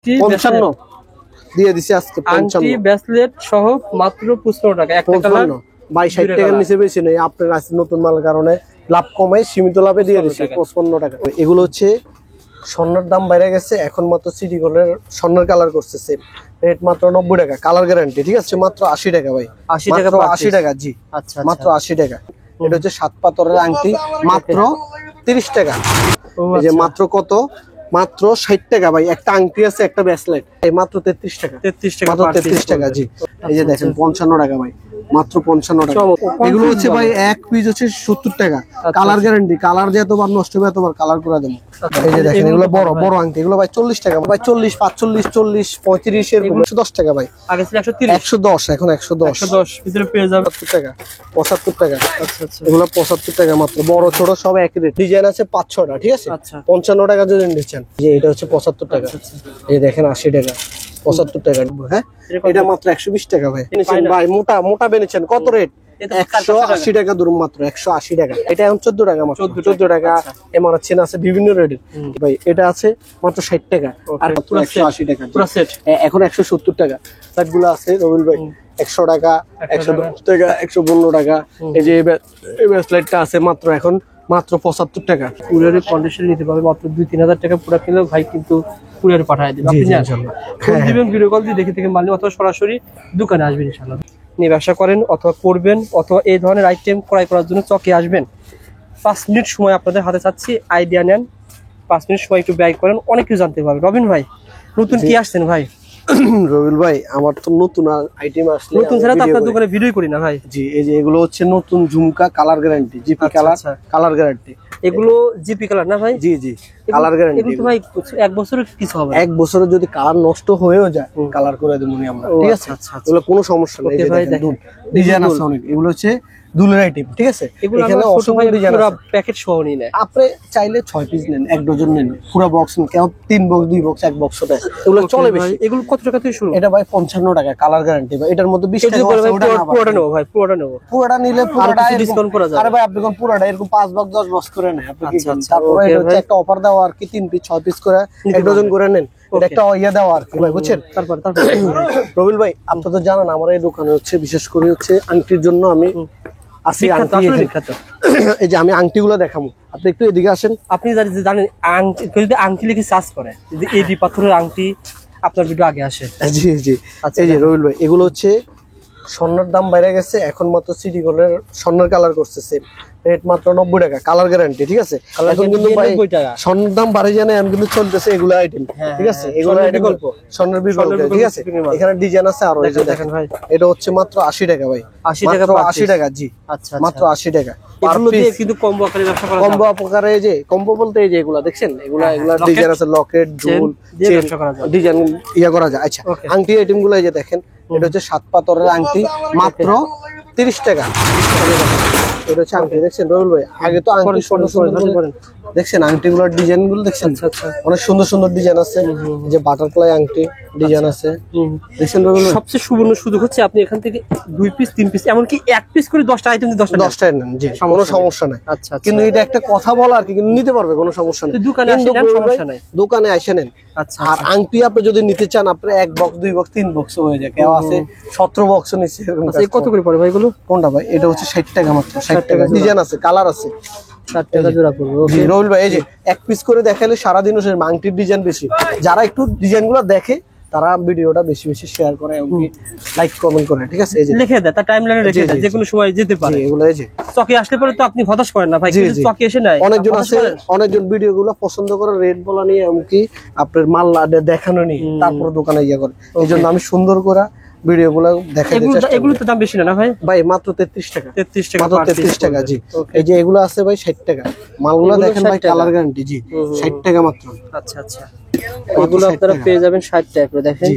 55 দিয়ে দিছি আজকে 55 ব্রেসলেট সহ মাত্র 55 টাকা একটা কালার ভাই 60 টাকার নিচে বেশি নেই আপনার কাছে নতুন মাল কারণে লাভ কমাই সীমিত লাভে দিয়ে দিছি 55 টাকা এগুলো হচ্ছে স্বর্ণের দাম বাইরে গেছে এখন মাত্র সিটি গোল্ডের স্বর্ণের কালার করছে সেম রেট মাত্র 90 টাকা কালার গ্যারান্টি ঠিক আছে মাত্র 80 টাকা ভাই 80 টাকা 80 টাকা জি আচ্ছা মাত্র 80 টাকা এটা হচ্ছে 7 পাথরের আংটি মাত্র 30 টাকা এই যে মাত্র কত মাত্র 60 টাকা ভাই একটা আংটি আছে একটা ব্রেসলেট এই মাত্র 33 টাকা 33 টাকা মাত্র 33 টাকা জি এই যে দেখেন 55 টাকা ভাই মাত্র 55 টাকা এগুলো হচ্ছে ভাই এক পিস হচ্ছে 70 টাকা কালার গ্যারান্টি কালার দিয়ে এতবার নষ্ট হবে এতবার কালার করে দেব এই যে দেখেন এগুলো বড় বড় আংটি এগুলো ভাই 40 টাকা ভাই 40 45 40 35 এর 110 টাকা ভাই আগে ছিল 110 এখন 110 ভিতরে পেয়ে যাবে 70 টাকা 75 টাকা আচ্ছা আচ্ছা এগুলো 75 টাকা মাত্র বড় ছোট সব একই রেট ডিজাইন আছে 5-6টা ঠিক আছে আচ্ছা 55 টাকা যদি নিচ্ছেন যে এটা হচ্ছে 75 টাকা এই দেখেন 80 টাকা 75 টাকা হ্যাঁ এটা মাত্র 120 টাকা ভাই ভাই মোটা মোটা বেনেছেন কত রেট 180 টাকা দূর মাত্র 180 টাকা এটা এখন 14 টাকা মাত্র 14 টাকা এমআর চেন আছে বিভিন্ন রেটের ভাই এটা আছে মাত্র 60 টাকা আর মাত্র 180 টাকা পুরো সেট এখন 170 টাকা সেটগুলো আছে রবিল ভাই 100 টাকা 110 টাকা 115 টাকা এই যে এই ব্রেসলেটটা আছে মাত্র এখন মাত্র 75 টাকা কুরিয়ারের কন্ডিশন নিতে পারবে মাত্র 2-3 হাজার টাকা পুরো কিলো ভাই কিন্তু কুরিয়ারে পাঠিয়ে দিবেন আপনি ইনশাআল্লাহ ফোন দিবেন ভিডিও কল দিয়ে দেখে মাল অথবা সরাসরি দোকানে আসবেন ইনশাআল্লাহ নিয়ে ব্যবসা করেন অথবা করবেন অথবা এই ধরনের আইটেম ক্রয় করার জন্য চকে আসবেন 5 মিনিট সময় আপনাদের হাতে চাচ্ছি আইডিয়া নেন 5 মিনিট সময় একটু ব্যয় করেন অনেক কিছু জানতে পারবেন রবিন ভাই নতুন কি আসছেন ভাই রবিল ভাই আমার তো নতুন আইটেম আসলে নতুন ছাড়া তো আপনার দোকানে ভিডিও করি না ভাই জি এই যে এগুলো হচ্ছে নতুন ঝুমকা colour guarantee GP colour colour guarantee এগুলো জিপি কালার না ভাই জি জি কালার গ্যারান্টি এগুলো তো ভাই 1 বছরের কিছু হবে 1 বছরে যদি কালার নষ্ট হয়েও যায় কালার করে দেব আমরা ঠিক আছে এগুলো কোনো সমস্যা নেই এই যে দেখেন ডিজাইন আছে অনেক এগুলো হচ্ছে দুলের আইটেম ঠিক আছে এখানে অসংখ্য ডিজাইন আছে পুরো প্যাকেট সহ নিন আপনি চাইলে 6 পিস নেন 1 ডজন নেন পুরো বক্স নেন কেউ 3 বক্স 2 বক্স 1 বক্স দেয় এগুলো চলে বেশি এগুলো কত টাকা থেকে শুরু এটা ভাই 55 টাকা কালার গ্যারান্টি ভাই এটার মধ্যে 20 টাকা পুরোটা নেব ভাই পুরোটা নেব পুরোটা নিলে পুরোটা ডিসকাউন্ট করা যাবে আরে ভাই আপনি কোন পুরোটা এরকম 5 বক্স 10 বক্স করে নেন আপনি কি তারপরে এটা হচ্ছে একটা অফার দাও আর কি 3 পিস 6 পিস করে 1 ডজন করে নেন এটা একটা ইয়া দাও আর কি ভাই বুঝছেন তারপর রবিল ভাই আপনি তো জানেন আমার এই দোকানে হচ্ছে বিশেষ করে হচ্ছে আংটির জন্য আমি আসি এই যে আমি আংটিগুলো দেখাবো আপনি একটু এদিকে আসেন আপনি জানেন আংটি যদি আংটি লিখে সার্চ করে যদি এডি পাথরের আংটি আপনার ভিডিও আগে আসে জি জি আচ্ছা এই যে রবিল ভাই এগুলো হচ্ছে স্বর্ণের দাম বাইরে গেছে এখন মাত্র সিটি গোল্ডের স্বর্ণের কালার করছে সেম রেট মাত্র 90 টাকা কালার গ্যারান্টি ঠিক আছে এখন কিন্তু ভাই স্বর্ণের দাম বাড়ে জানে আমি কিন্তু চলতেছে এগুলো আইটেম ঠিক আছে এগুলো বিকল্প স্বর্ণের বিকল্প ঠিক আছে এখানে ডিজাইন আছে আর এই যে দেখেন ভাই এটা হচ্ছে মাত্র 80 টাকা ভাই 80 টাকা 80 টাকা জি আচ্ছা মাত্র 80 টাকা এগুলো দিয়ে কিন্তু কম্বো আকারে ব্যবসা করা কম্বো আকারে এই যে কম্বো বলতে এই যে এগুলো দেখছেন এগুলা ডিজাইন আছে লকেট জুল ডিজাইন ইয়া করা যায় আচ্ছা আংটি আইটেমগুলো এই যে দেখেন এটা হচ্ছে 7 পাথরের আংটি মাত্র 30 টাকা এটা হচ্ছে আংটি দেখছেন রবিল ভাই আগে তো আংটি সুন্দর সুন্দর দেখছেন আংটিগুলোর ডিজাইনগুলো দেখছেন অনেক সুন্দর সুন্দর ডিজাইন আছে যে বাটারফ্লাই আংটি ডিজাইন আছে দেখছেন রবিল ভাই সবচেয়ে সুবর্ণ সুযোগ হচ্ছে আপনি এখান থেকে 2 পিস 3 পিস এমনকি 1 পিস করে 10টা আইটেম 10টা নেন জি কোনো সমস্যা নাই আচ্ছা কিন্তু এটা একটা কথা বলা আর কি কিন্তু নিতে পারবে কোনো সমস্যা নেই দোকানে আসেন সমস্যা নাই দোকানে এসে নেন আচ্ছা আর আংটি আপনি যদি নিতে চান আপনি 1 বক্স 2 বক্স 3 বক্স হয়ে যায় কেউ আছে 17 বক্স নিচ্ছে এরকম কত করে পড়ে ভাই এগুলো কোনটা ভাই এটা হচ্ছে 60 টাকা মাত্র 60 টাকা ডিজাইন আছে কালার আছে 60 টাকা জোড়া পড়বে ওকে রবিল ভাই এই যে এক পিস করে দেখালে সারা দিনও সে আংটির ডিজাইন বেশি যারা একটু ডিজাইনগুলো দেখে তারা ভিডিওটা বেশি বেশি শেয়ার করে এবং লাইক কমেন্ট করে ঠিক আছে এই যে লিখে দেয় তার টাইমলাইনে রেখে দেয় যে কোনো সময় যেতে পারে এগুলো এই যে চকে আসলে পরে তো আপনি হতাশ করেন না ভাই কিন্তু চকে এসে নাই অনেকজন আছে অনেকজন ভিডিওগুলো পছন্দ করে রেট বলা নিয়ে এমনকি আপনার মাল দেখানো নিয়ে তারপর দোকানে ইয়া করে এইজন্য আমি সুন্দর করে ভিডিওগুলো দেখাই দিতে চাই এগুলো তো দাম বেশি না ভাই ভাই মাত্র 33 টাকা 33 টাকা মাত্র 33 টাকা জি এই যে এগুলো আছে ভাই 60 টাকা মালগুলো দেখেন ভাই কালার গ্যারান্টি জি 60 টাকা মাত্র আচ্ছা আচ্ছা এগুলো আপনারা পেয়ে যাবেন 60 টাকা করে দেখেন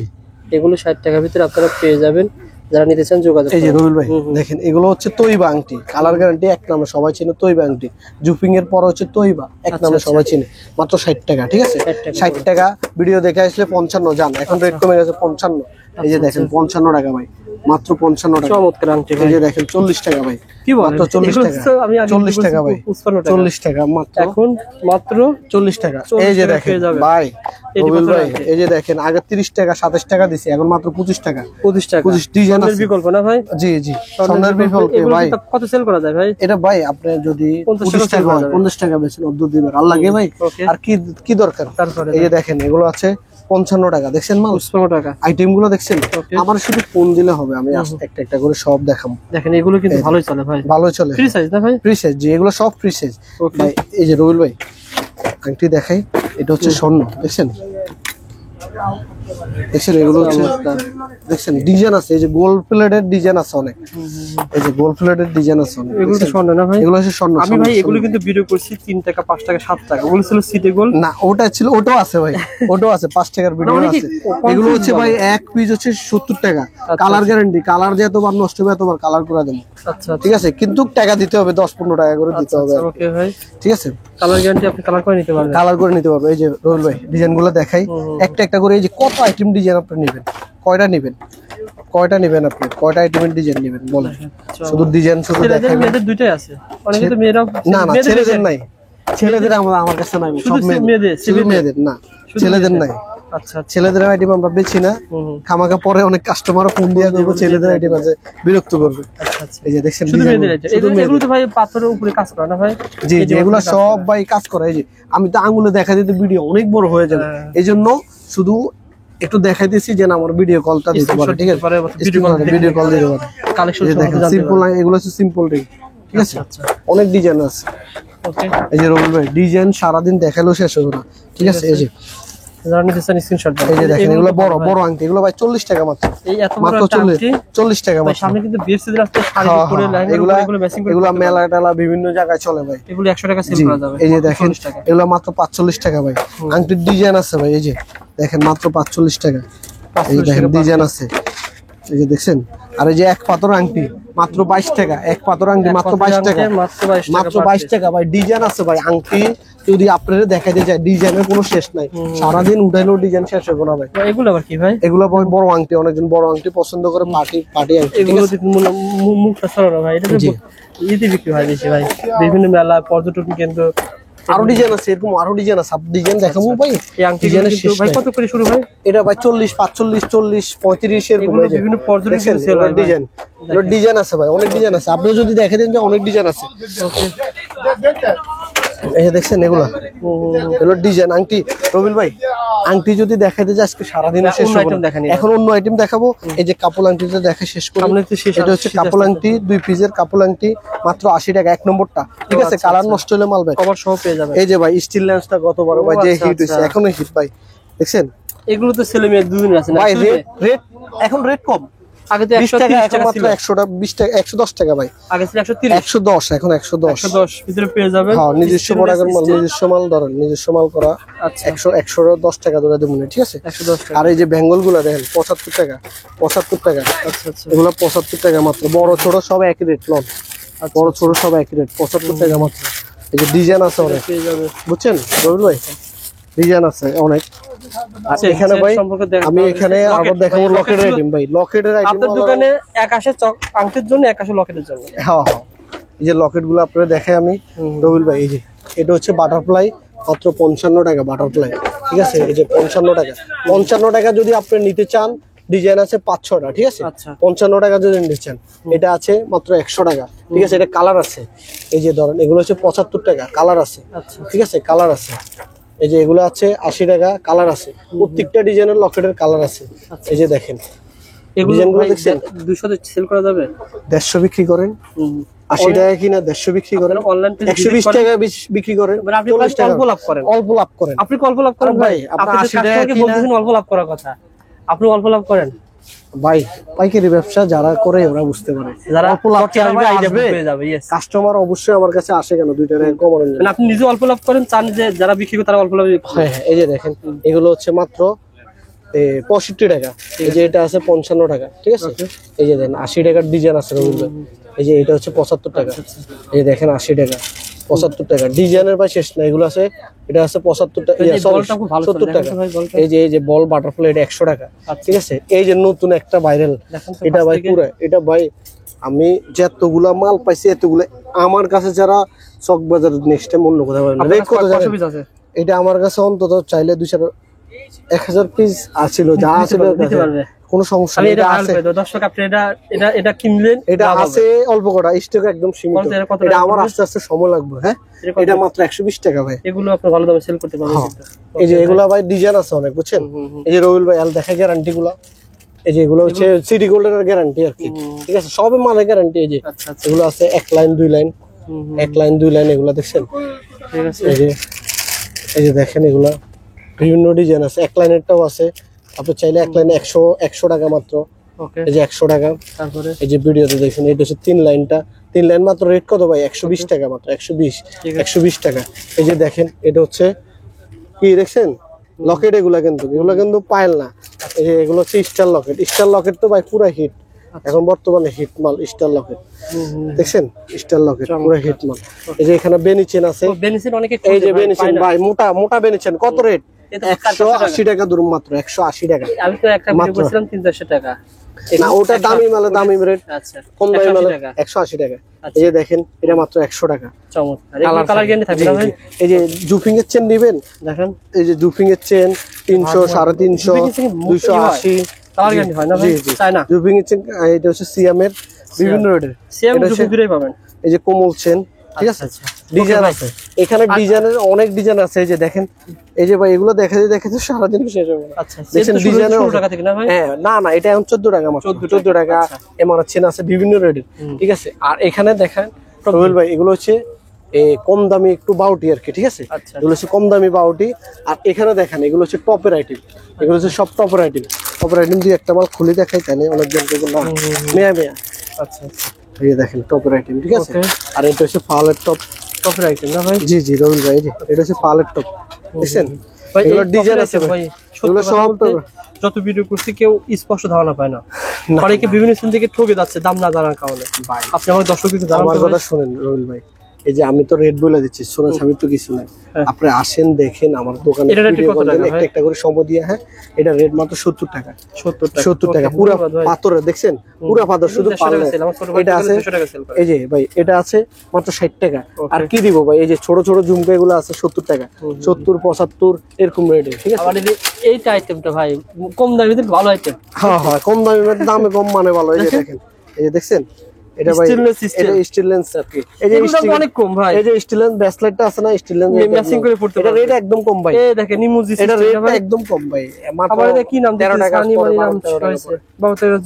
এগুলো 60 টাকার ভিতরে আপনারা পেয়ে যাবেন যারা নিতে চান যোগাযোগ এই যে রবিল ভাই দেখেন এগুলো হচ্ছে তৈবা আংটি কালার গ্যারান্টি এক নামে সবাই চেনে তৈবা আংটি জুপিং এর পর হচ্ছে তৈবা এক নামে সবাই চেনে মাত্র 60 টাকা ঠিক আছে 60 টাকা ভিডিও দেখে আসলে 55 জান এখন রেট কমে গেছে 55 এই যে দেখেন 55 টাকা ভাই মাত্র 55 টাকা। চমৎকার আংটি এই যে দেখেন 40 টাকা ভাই, কি বলেন মাত্র 40 টাকা। আমি আগে 40 টাকা ভাই, 40 টাকা মাত্র, এখন মাত্র 40 টাকা। এই যে দেখেন ভাই রবিউল ভাই, এই যে দেখেন আগে 30 টাকা 27 টাকা দিছি, এখন মাত্র 25 টাকা। 25 টাকা 25 ডিজাইন আছে বিকল্প না ভাই? জি জি, স্বর্ণের বিকল্প ভাই। কত সেল করা যায় ভাই এটা ভাই আপনি যদি 50 টাকা 50 টাকা বেচেন অদ্ভুত দিবেন আল্লাহ গে ভাই, আর কি দরকার। তারপরে এই যে দেখেন এগুলো আছে 55 টাকা, দেখছেন মাল 55 টাকা আইটেম গুলো দেখছেন। আমার শুধু ফোন দিলে হবে, আমি একটা একটা করে সব দেখাবো। দেখেন এগুলো কিন্তু ভালোই চলে ভাই, ভালোই চলে, ফ্রি সাইজ না ভাই? ফ্রি সাইজ জি, এগুলো সব ফ্রি সাইজ ভাই। এই যে রবিউল ভাই আংটি দেখাই, এটা হচ্ছে স্বর্ণ, দেখছেন দেখছেন, এগুলো হচ্ছে দেখছেন ডিজাইন আছে, এই যে গোল্ড প্লেটের ডিজাইন আছে অনেক, এই যে গোল্ড প্লেটের ডিজাইন আছে অনেক। এগুলো তো স্বর্ণ না ভাই? এগুলো হচ্ছে স্বর্ণ। আমি ভাই এগুলো কিন্তু ভিডিও করছি 3 টাকা 5 টাকা 7 টাকা, ওগুলো ছিল সিটি গোল্ড না, ওটা ছিল, ওটাও আছে ভাই, ওটাও আছে 5 টাকার ভিডিও আছে। এগুলো হচ্ছে ভাই এক পিস হচ্ছে 70 টাকা, কালার গ্যারান্টি, কালার যে এতবার নষ্ট হবে এতবার কালার করে দেবো। আচ্ছা ঠিক আছে, কিন্তু টাকা দিতে হবে 10-15 টাকা করে দিতে হবে। ওকে ভাই, ঠিক আছে, কালার গ্যারান্টি আপনি কালার করে নিতে পারবেন, কালার করে নিতে পারবে। এই যে রোল ভাই ডিজাইন গুলো দেখাই একটা একটা করে, এই যে কত আইটেম ডিজাইন আপনি নেবেন, কয়টা নেবেন আপনি, কয়টা আইটেমের ডিজাইন নেবেন বলেন। শুধু ডিজাইন শুধু দেখাই, মেয়েদের দুইটাই আছে, অনেকে তো মেয়েরাও, না না ছেলেদের নাই, ছেলেদের আমার কাছে নাই, সব মেয়েদের, শুধু মেয়েদের না, ছেলেদের নাই। আচ্ছা ছেলেদের আইটেম আমরা বেচি না, খামাকা পরে অনেক কাস্টমার ফোন দিয়ে করবো ছেলেদের আইটেম আছে, বিরক্ত করবে। এই যে দেখছেন শুধু মেয়েদের আইটেম, এগুলো তো ভাই পাথরের উপরে কাজ করা না ভাই? জি জি, এগুলো সব ভাই কাজ করে। এই যে আমি তো আঙুলে দেখা দিতে ভিডিও অনেক বড় হয়ে যাবে, এই জন্য শুধু একটু দেখাই দিচ্ছি যেন আমার ভিডিও কলটা দিতে পারে। ঠিক আছে, ভিডিও কল দিতে পারে। কালেকশন দেখেন সিম্পল, এগুলো হচ্ছে সিম্পল রিং। ঠিক আছে, অনেক ডিজাইন আছে। ওকে, এই যে রবিউল ভাই ডিজাইন সারাদিন দেখালেও শেষ হবে না। ঠিক আছে, এই যে যারা নিতে চান স্ক্রিনশট দেন। এই যে দেখেন এগুলো বড় বড় আংটি, এগুলো ভাই 40 টাকা মাত্র, এই এত বড় মাত্র আংটি 40 টাকা ভাই, মাত্র। সামনে কিন্তু বিএফসি দের রাস্তায় শাড়ি পরে লাইন এগুলো ম্যাচিং করে, এগুলো মেলা টেলা বিভিন্ন জায়গায় চলে ভাই, এগুলো 100 টাকা সেল করা যাবে। এই যে দেখেন এগুলো মাত্র 45 টাকা ভাই। আংটির ডিজাইন আছে ভাই, এই যে দেখেন মাত্র 45 টাকা। এই যে দেখেন ডিজাইন আছে, এই যে দেখছেন। আর এই যে এক পাথর আংটি মাত্র 22 টাকা, এক পাথর আংটি মাত্র 22 টাকা, মাত্র 22 টাকা ভাই। ডিজাইন আছে ভাই, আংটি যদি আপনারা দেখাইতে চাই ডিজাইনের কোনো শেষ নাই, সারাদিন উঠাইলেও ডিজাইন শেষ হবে না ভাই। এগুলো আবার কি ভাই? এগুলো ভাই বড় আংটি, অনেকজন বড় আংটি পছন্দ করে, পার্টি আংটি। এগুলো মুখটা সরানো ভাই, এটা তো ইতি বিক্রি হয় বেশি ভাই, বিভিন্ন মেলা পর্যটন কেন্দ্র। আরো ডিজাইন আছে, এরকম আরো ডিজাইন আছে, সব ডিজাইন দেখাবো ভাই। এই আংটি ভাই কত করে শুরু ভাই? এটা ভাই 40, 45, 40, 35 এরকম বিভিন্ন পর্যটন কেন্দ্র সেল হয় ডিজাইন। ডিজাইন আছে ভাই, অনেক ডিজাইন আছে, আপনি যদি দেখে দেন যে অনেক ডিজাইন আছে। এই যে দেখছেন এগুলো ডিজাইন আংটি। রবিউল ভাই আংটি যদি দেখাইতে যাই আজকে সারাদিন শেষ হবে না, এখন অন্য আইটেম দেখাবো। এই যে কাপল আংটিটা দেখা শেষ করি। এটা হচ্ছে কাপল আংটি, 2 পিসের কাপল আংটি, মাত্র 80 টাকা, 1 নম্বরটা। ঠিক আছে, কালার নষ্ট হলে মাল ভাই কভার সহ পেয়ে যাবেন। এই যে ভাই স্টিল লেন্সটা কত বড় ভাই, যে হিট হইছে, এখনো হিট ভাই, দেখছেন। এগুলো তো ছেলে মেয়ে দুদিন আছে না ভাই, রেট এখন রেট কম, আগে তো 20 টাকা, এখন মাত্র 100 টাকা, 20 টাকা, 110 টাকা ভাই। আগে ছিল 130, 110, এখন 110 ভিতরে পেয়ে যাবেন। হ্যাঁ, নিজস্ব প্রোডাক্টের মাল, নিজস্ব মাল ধরেন, নিজস্ব মাল করা। আচ্ছা, 110 টাকা ধরে দেবো, ঠিক আছে। 110 টাকা। আর এই যে বেঙ্গল গুলা দেখেন 75 টাকা, 75 টাকা। আচ্ছা আচ্ছা, এগুলো 75 টাকা মাত্র, বড় ছোট সব একই রেট, লন বড় ছোট সব একই রেট, 75 টাকা মাত্র। এই যে ডিজাইন আছে অনেক, পেয়ে যাবেন, বুঝছেন রবিউল ভাই, ডিজাইন আছে অনেক। আর এখানে ভাই আমি এখানে আবার দেখাবো লকেটের আইটেম ভাই, লকেটের আইটেম আপনার দোকানে এক আসে আংটির জন্য, এক আসে লকেটের জন্য। হ্যাঁ হ্যাঁ, এই যে লকেট গুলো আপনারা দেখাই আমি রবিউল ভাই। এই যে এটা হচ্ছে বাটারফ্লাই, মাত্র 55 টাকা বাটারফ্লাই। ঠিক আছে, এই যে 55 টাকা। 55 টাকা যদি আপনি নিতে চান, ডিজাইন আছে 5-6টা। ঠিক আছে, 55 টাকা যদি নিতে চান, এটা আছে মাত্র 100 টাকা। ঠিক আছে, এটা কালার আছে, এই যে ধরেন এগুলো হচ্ছে 75 টাকা, কালার আছে। ঠিক আছে, কালার আছে। এই যে এগুলো আছে 80 টাকা, কালার আছে। প্রত্যেকটা ডিজাইনের লকেটের কালার আছে। এই যে দেখেন ডিজাইনগুলো দেখছেন, 200 তে সেল করা যাবে। 150 বিক্রি করেন, 80 টাকা কিনা 150 বিক্রি করেন, অনলাইন 120 টাকা বিক্রি করেন, আপনি অল্প লাভ করেন, অল্প লাভ করেন। আপনি অল্প লাভ করেন ভাই, আপনি 80 টাকা বলতেছেন অল্প লাভ করার কথা, আপনি অল্প লাভ করেন ভাই। পাইকারি ব্যবসা যারা করে ওরা বুঝতে পারে, যারা অল্প লাভ পেয়ে যাবে। কাস্টমার অবশ্যই আমার কাছে আসে কেন, 2 টাকা কমানোর জন্য। মানে আপনি নিজে অল্প লাভ করেন, চান যে যারা বিক্রি করে তারা অল্প লাভ। হ্যাঁ হ্যাঁ, এই যে দেখেন এগুলো হচ্ছে মাত্র 65 টাকা। এই যে এটা আছে 55 টাকা। ঠিক আছে, এই যে দেখেন 80 টাকার ডিজাইন আছে রবিউল ভাই। এই যে এটা হচ্ছে 75 টাকা। এই যে দেখেন 80 টাকা। 75 টাকা। ডিজাইনের ভাই শেষ না, এগুলো আছে। এটা আছে 75 টাকা, এই বলটা খুব ভালো 70 টাকা। ভাই বলটা। এই যে বল বাটারফ্লাই, এটা 100 টাকা। ঠিক আছে, এই যে নতুন একটা ভাইরাল, এটা ভাই পুরো, এটা ভাই আমি যতগুলা মাল পাইছি এতগুলা আমার কাছে, যারা চক বাজার নেক্সট টাইম অন্য কোথাও পাবেন। রেট কত জানেন? এটা আমার কাছে অন্তত চাইলে 1000 পিস আছিল, যা আছিল দিতে পারবে, কোনো সমস্যা নেই। এটা আছে দর্শক, আপনি এটা কিনলেন, এটা আছে অল্প কটা, স্টক একদম সীমিত। এটা আমার আস্তে আস্তে সময় লাগবে। হ্যাঁ, এটা মাত্র 120 টাকা ভাই। এগুলো আপনি ভালো দামে সেল করতে পারবেন কিন্তু। এই যে এগুলা ভাই ডিজাইন আছে অনেক, বুঝছেন? এই যে রবিউল ভাই আল দেখা গ্যারান্টি গুলা, এই যে এগুলো হচ্ছে সিটি গোল্ডের গ্যারান্টি আর কি। ঠিক আছে, সবই মালের গ্যারান্টি। এই যে এগুলো আছে 1 লাইন 2 লাইন, 1 লাইন 2 লাইন, এগুলা দেখছেন? ঠিক আছে, এই যে দেখেন, এগুলা বিভিন্ন ডিজাইন আছে। 1 লাইনেরটাও আছে, আপনি চাইলে 1 লাইনে 100 টাকা মাত্র। ওকে, এই যে 100 টাকা। তারপরে এই যে ভিডিওতে দেখছেন, এটা হচ্ছে 3 লাইনটা, 3 লাইন মাত্র রেট কত ভাই? 120 টাকা মাত্র, 120 টাকা। এই যে দেখেন, এটা হচ্ছে কি দেখছেন? লকেট। এগুলা কিন্তু পাইল না। এই যে এগুলো হচ্ছে স্টার লকেট। স্টার লকেট তো ভাই পুরা হিট, এখন বর্তমানে হিট মাল স্টার লকেট। দেখছেন, স্টার লকেট পুরা হিট মাল। এই যে এখানে বেনিচেন আছে, এই যে বেনিচেন ভাই, মোটা বেনিচেন। কত রেট? 180 টাকা দূর মাত্র, 180 টাকা। আমি তো একটা ভিডিও করেছিলাম 300 টাকা। না, ওটা দামি মালে দামি রেট। আচ্ছা, কম দামি মালে 180 টাকা। এই যে দেখেন, এটা মাত্র 100 টাকা। চমৎকার, এই কালার গ্যারান্টি থাকবে না ভাই? এই যে জুফিং এর চেন নেবেন, দেখেন এই যে জুফিং এর চেন 300, 350, 280 কালার গ্যারান্টি হয় না ভাই? তাই না, জুফিং এর চেন। এটা হচ্ছে সিয়াম এর বিভিন্ন রেটের, সিয়াম জুফিং দুটোই পাবেন। এই যে কোমল চেন, ঠিক আছে, ডিজাইন আছে এখানে, ডিজাইনের অনেক ডিজাইন আছে। এই যে দেখেন, এই যে ভাই এগুলো দেখাতে সারাদিন শেষ হবে না। আচ্ছা, দেখেন ডিজাইনের 16 টাকা থেকে না ভাই? হ্যাঁ, না, এটা এখন 14 টাকা মাত্র, 14 টাকা। এমআর চেন আছে বিভিন্ন রেটের, ঠিক আছে। আর এখানে দেখেন রবিউল ভাই, এগুলো হচ্ছে কম দামি একটু বাউটি আর কি। ঠিক আছে, এগুলো হচ্ছে কম দামি বাউটি। আর এখানে দেখেন, এগুলো হচ্ছে টপের আইটেম, এগুলো হচ্ছে সব টপের আইটেম। টপের আইটেম দিয়ে একটা মাল খুলে দেখাই, তাই অনেকজন না মেয়া। আচ্ছা, এই দেখেন টপের আইটেম, ঠিক আছে। আর এটা হচ্ছে ফালের টপ, টপের আইটেম না ভাই? জি রবিউল ভাই, এটা হচ্ছে ফালের টপ, দেখছেন? এগুলো ডিজাইন আছে ভাই, এগুলো সব যত ভিডিও করছি কেউ স্পষ্ট ধারণা পায় না, অনেকে বিভিন্ন স্থান থেকে ঠকে যাচ্ছে দাম না জানার কারণে। আপনি আমার দর্শকদের আমার কথা শুনেন রবিউল ভাই, এই যে আমি তো রেট বলে দিচ্ছি, শোনা আমি তো কিছু নাই। আপনি আসেন, দেখেন আমার দোকানে, একটা একটা করে সময় দিয়ে। হ্যাঁ, এটা রেট মাত্র 70 টাকা। 70 টাকা পুরো পাথরের, দেখছেন? পুরো পাথর, শুধু এটা আছে। এই যে ভাই, এটা আছে মাত্র 60 টাকা। আর কি দিব ভাই, এই যে ছোট ছোট ঝুমকা এগুলো আছে 70 টাকা, 70, 75 এরকম রেটে। ঠিক আছে, এইটা আইটেমটা ভাই কম দামে ভালো আইটেম। হ্যাঁ, কম দামে কম মানে ভালো। এই যে দেখেন, এই যে দেখছেন, এটা ভাই এটা স্টিললেন্স আর কি। এই যে অনেক কম ভাই, এই যে স্টিললেন্স ব্রেসলেটটা আছে না, স্টিললেন্স ম্যাচিং করে পড়তে এটা রেট একদম কম ভাই। এই দেখেন ইমোজি, এটা রেটটা একদম কম ভাই, মাত্র এটা কি নাম 13 টাকা। নাম হইছে বাবা 13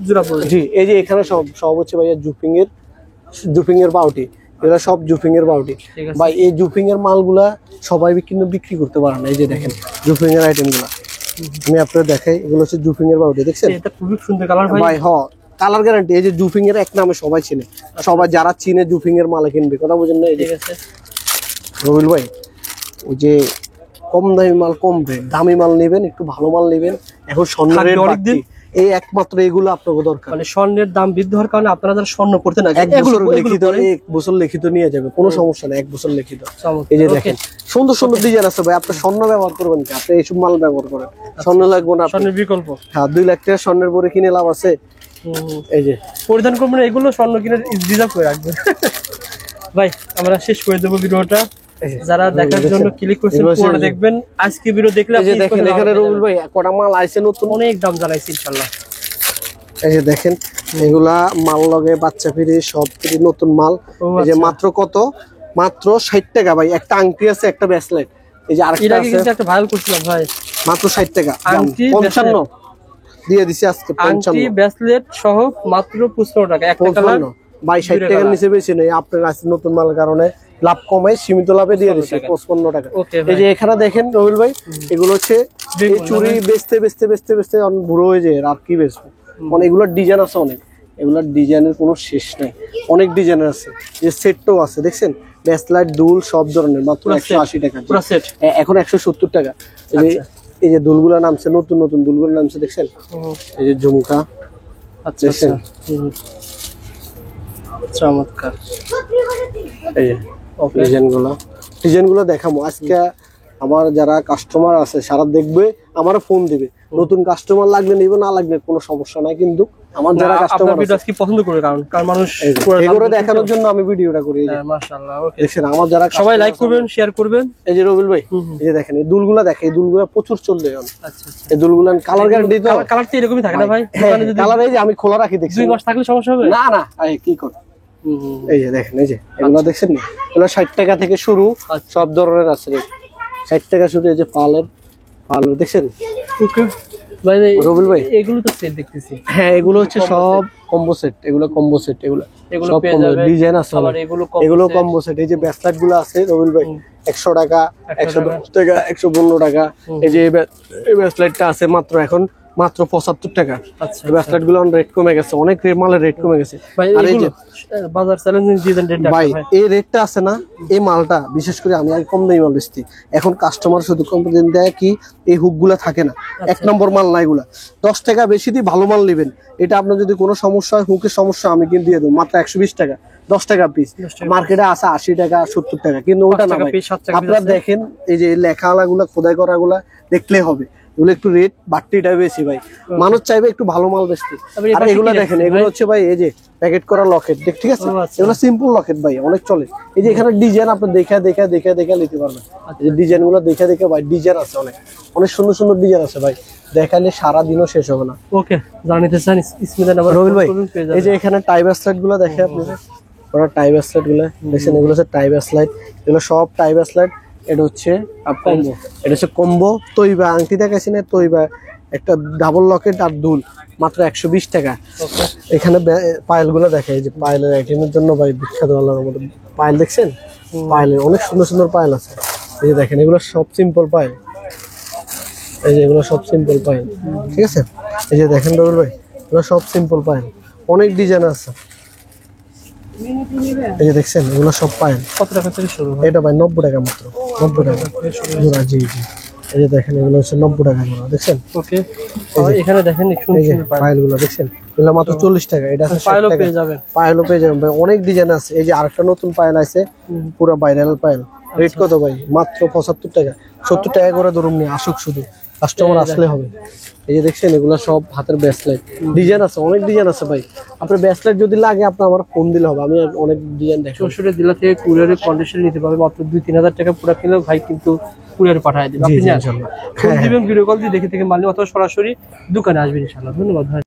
জোড়া পড়ে। জি, এই যে এখানে সব হচ্ছে ভাই জুফিং এর বাউটি, এগুলা সব জুফিং এর বাউটি ভাই। এই জুফিং এর মালগুলা সবাই কিন্তু বিক্রি করতে পারে না। এই যে দেখেন জুফিং এর আইটেমগুলা, আমি আপনাদের দেখাই। এগুলো হচ্ছে জুফিং এর বাউটি, দেখছেন? এটা খুবই সুন্দর কালার ভাই। Colour guarantee. এই যে জুফিং এর এক নামে সবাই চিনে, সবাই যারা চিনে জুফিং এর মাল কিনবে, কথা বুঝেন না? ঠিক আছে রবিউল ভাই, ওই যে কম দামি মাল কম রেট, দামি মাল নেবেন, একটু ভালো মাল নেবেন। এখন স্বর্ণের রেট বাড়তি, এই একমাত্র এগুলো আপনাকে দরকার। মানে স্বর্ণের দাম বৃদ্ধি হওয়ার কারণে আপনারা যারা স্বর্ণ পড়তে না, 1 বছর লিখিত নিয়ে যাবে, কোনো সমস্যা নেই, 1 বছর লিখিত। এই যে দেখেন, সুন্দর সুন্দর ডিজাইন আছে ভাই। আপনি স্বর্ণ ব্যবহার করবেন কি? আপনি এইসব মাল ব্যবহার করেন, স্বর্ণ লাগবে না। স্বর্ণের বিকল্প, হ্যাঁ, 2 লাখ টাকা স্বর্ণের পরে কিনে লাভ আছে। এই যে পরিধান করবেন, এগুলো স্বর্ণ কিনে রিজার্ভ করে রাখবেন। ভাই, আমরা শেষ করে দেবো ভিডিওটা। যারা দেখার জন্য ক্লিক করছেন, পুরো দেখবেন। আজকে ভিডিও দেখলে এই যে দেখেন, এখানে রবিউল ভাই কটা মাল আইছে নতুন, অনেক দাম জানাইছি ইনশাআল্লাহ। এই যে দেখেন, এগুলা মাল লগে বাচ্চা ফিরে সব ফিরে নতুন মাল। এই যে মাত্র কত? মাত্র 60 টাকা ভাই। একটা আংটি আছে, একটা ব্রেসলেট। এই যে আরেকটা আছে, একটা ভাইরাল করছিলাম ভাই, মাত্র 60 টাকা। আংটি 55 দিয়ে দিছি আজকে। 55 আংটি ব্রেসলেট সহ মাত্র 55 টাকা। একটা কালার ভাই 60 টাকার নিচে বেশি নেই। আপনার আছে নতুন মাল কারণে লাভ কমায়, সীমিত লাভে দিয়ে দিছি 55 টাকা। এই যে এখানে দেখেন রবিউল ভাই, এগুলো হচ্ছে এই চুরি বেচতে বেচতে বেচতে বেচতে অনেক বুড়ো হয়ে যায়, আর কি বেচবো। মানে এগুলোর ডিজাইন আছে অনেক, এগুলোর ডিজাইনের কোনো শেষ নাই, অনেক ডিজাইনের আছে। যে সেটটাও আছে, দেখছেন? ব্রেসলেট, দুল সব ধরনের, মাত্র 180 টাকা পুরো সেট। এখন 170 টাকা। এই যে দুলগুলা নামছে, নতুন নতুন দুলগুলা নামছে, দেখছেন? এই যে ঝুমকা, আচ্ছা, চমৎকার। এই যে ওকে ডিজাইনগুলো দেখাবো আজকে। আমার যারা কাস্টমার আছে সারা দেখবে, আমারও ফোন দিবে। নতুন কাস্টমার লাগলে নিবে, না লাগলে কোনো সমস্যা নাই। কিন্তু আমার যারা কাস্টমার ভিডিও আজকে পছন্দ করে, কারণ মানুষ এগুলো দেখানোর জন্য আমি ভিডিওটা করি। মাশাআল্লাহ, ওকে দেখেন আমার যারা সবাই লাইক করবেন, শেয়ার করবেন। এই যে রবিল ভাই, এই যে দেখেন এই দুলগুলা, দেখেন এই দুলগুলা প্রচুর চলবে এখন। আচ্ছা, এই দুলগুলা কালার গ্যারান্টি তো, কালার তো এরকমই থাকে না ভাই? কালার এই যে আমি খোলা রাখি, দেখছি 2 মাস থাকলে সমস্যা হবে না? না কি কর, এই যে দেখেন, এই যে এগুলো দেখছেন না, এগুলো 60 টাকা থেকে শুরু, সব ধরনের আছে। 60 টাকা শুরু। এই যে পালের দেখছেন ভাই? রবিল ভাই এগুলো তো সেট দেখতেছি। হ্যাঁ, এগুলো হচ্ছে সব কম্বো সেট। এগুলো কম্বো সেট, এগুলো সব ডিজাইন আছে, এগুলো কম্বো সেট। এই যে ব্যাসলাইট গুলো আছে রবিল ভাই, 100 টাকা, 110 টাকা, 115 টাকা। এই যে এই ব্যাসলাইটটা আছে মাত্র এখন মাত্র 75 টাকা। এই ব্যাসলাইট গুলো রেট কমে গেছে, অনেক মালের রেট কমে গেছে। আর এই যে বাজার চ্যালেঞ্জিং ডিজাইন রেট ভাই, এই রেটটা আছে না, এই মালটা বিশেষ করে আমি আগে কম দামি মাল বেচছি। এখন কাস্টমার শুধু কমপ্লেইন দেয় কি এই হুক গুলা থাকে না, 1 নম্বর মাল না এগুলা। 10 টাকা বেশি দিয়ে ভালো মাল নেবেন। এটা আপনার যদি কোনো সমস্যা হয়, হুকের সমস্যা, আমি কিন্তু দিয়ে দেবো মাত্র 120 টাকা, 10 টাকা পিস। মার্কেটে আছে 80 টাকা, 70 টাকা, কিন্তু ওটা না ভাই। আপনারা দেখেন এই যে লেখাওয়ালা গুলা, খোদাই করা গুলা দেখলে হবে। এগুলো একটু রেট বাড়তিটা বেশি ভাই, মানুষ চাইবে একটু ভালো মাল বেচতে। আর এগুলো দেখেন, এগুলো হচ্ছে ভাই এই যে প্যাকেট করা লকেট, ঠিক আছে? এগুলো সিম্পল লকেট ভাই, অনেক চলে। এই যে এখানে ডিজাইন আপনি দেখা নিতে পারবেন। এই যে ডিজাইন গুলো দেখে ভাই, ডিজাইন আছে অনেক সুন্দর সুন্দর ডিজাইন আছে ভাই, দেখালে সারা দিনও শেষ হবে না। ওকে, জানিতে চান স্ক্রিনে নাম্বার রবিল ভাই, এই যে এখানে টাই ব্যাসলাইট গুলো দেখে আপনি, ওরা টাই ব্যাসলাইট গুলো দেখছেন, এগুলো হচ্ছে টাই ব্যাসলাইট, এগুলো সব টাই ব্যাসলাইট। এটা হচ্ছে কম্বো তৈবা আংটি দেখাচ্ছি না, তৈবা একটা ডাবল লকেট আর দুল, মাত্র 120 টাকা। এখানে পায়েল গুলো দেখে, এই যে পায়েলের আইটেমের জন্য ভাই বিখ্যাত। আল্লাহর মতো পায়েল দেখছেন, পায়েলের অনেক সুন্দর সুন্দর পায়েল আছে। এই যে দেখেন, এগুলো সব সিম্পল পায়েল, এই যে এগুলো সব সিম্পল পায়েল, ঠিক আছে? এই যে দেখেন রবিল ভাই, এগুলো সব সিম্পল পায়েল, অনেক ডিজাইন আছে। এই যে দেখছেন, এগুলো সব পায়েল। কত টাকা থেকে শুরু? এটা ভাই 90 টাকা মাত্র, 90 টাকা জোড়া। জি জি, এই যে দেখেন, এগুলো হচ্ছে 90 টাকা জোড়া, দেখছেন? ওকে, এখানে দেখেন পায়েল গুলো দেখছেন, এগুলো মাত্র 40 টাকা। এটা আছে পায়েলও পেয়ে যাবেন, পায়েলও পেয়ে যাবেন ভাই, অনেক ডিজাইন আছে। এই যে আরেকটা নতুন পায়েল আছে, পুরো ভাইরাল পায়েল। রেট কত ভাই? মাত্র 75 টাকা, 70 টাকা করে ধরুন নিয়ে আসুক, শুধু কাস্টমার আসলে হবে। এই যে দেখছেন, এগুলো সব হাতের ব্যাসলাইট, ডিজাইন আছে, অনেক ডিজাইন আছে ভাই। আপনার ব্যাসলাইট যদি লাগে, আপনার আমার ফোন দিলে হবে, আমি অনেক ডিজাইন দেখাবো। 64 জেলা থেকে কুরিয়ারের কন্ডিশনে নিতে পারবে। মাত্র 2-3 হাজার টাকা পুরো কিনলেও ভাই কিন্তু কুরিয়ারে পাঠিয়ে দেবে। আপনি ফোন দিবেন, ভিডিও কল দিয়ে দেখে মাল নিয়ে, অথবা সরাসরি দোকানে আসবেন ইনশাআল্লাহ। ধন্যবাদ ভাই।